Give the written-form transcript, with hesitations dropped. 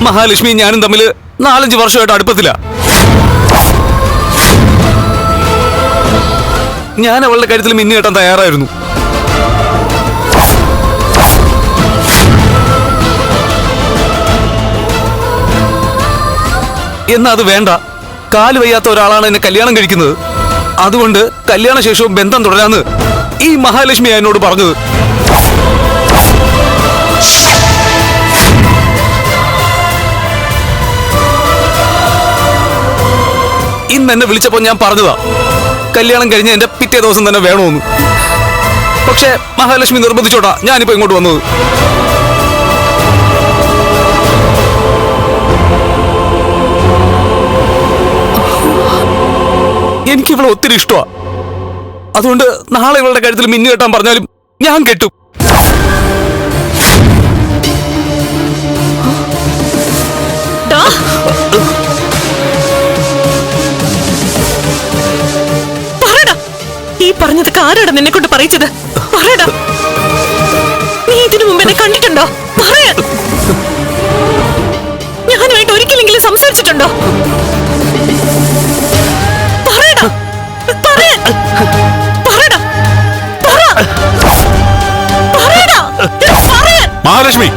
മഹാലക്ഷ്മി ഞാനും തമ്മിൽ 4-5 വർഷമായിട്ട് അടുപ്പത്തില്ല. ഞാൻ അവളുടെ കാര്യത്തിൽ മിന്നു കെട്ടാൻ തയ്യാറായിരുന്നു. എന്നാ അത് വേണ്ട. കാല് വയ്യാത്ത ഒരാളാണ് എന്നെ കല്യാണം കഴിക്കുന്നത്. അതുകൊണ്ട് കല്യാണ ശേഷവും ബന്ധം തുടരാന്ന് ഈ മഹാലക്ഷ്മി എന്നോട് പറഞ്ഞത്. ഇന്ന് എന്നെ വിളിച്ചപ്പോ ഞാൻ പറഞ്ഞതാ കല്യാണം കഴിഞ്ഞ എന്റെ പിറ്റേ ദിവസം തന്നെ വേണമെന്ന്. പക്ഷെ മഹാലക്ഷ്മി നിർബന്ധിച്ചോട്ടാ ഞാനിപ്പോ ഇങ്ങോട്ട് വന്നത്. എനിക്ക് ഇവളെ ഒത്തിരി ഇഷ്ടമാ. അതുകൊണ്ട് നാളെ ഇവളുടെ കാര്യത്തിൽ മിന്നു കെട്ടാൻ പറഞ്ഞാലും ഞാൻ കെട്ടും. ഈ പറഞ്ഞതൊക്കെ ആരാടാ നിന്നെ കൊണ്ട് പറയിച്ചത്? പറയടാ. നീ ഇതിനു മുമ്പ് എന്നെ കണ്ടിട്ടുണ്ടോ? പറയാ. ഞാനുമായിട്ട് ഒരിക്കലെങ്കിലും സംസാരിച്ചിട്ടുണ്ടോ? പറയടാ. പറയാ. പറയടാ. പറയടാ. പറയാ. മഹാലക്ഷ്മി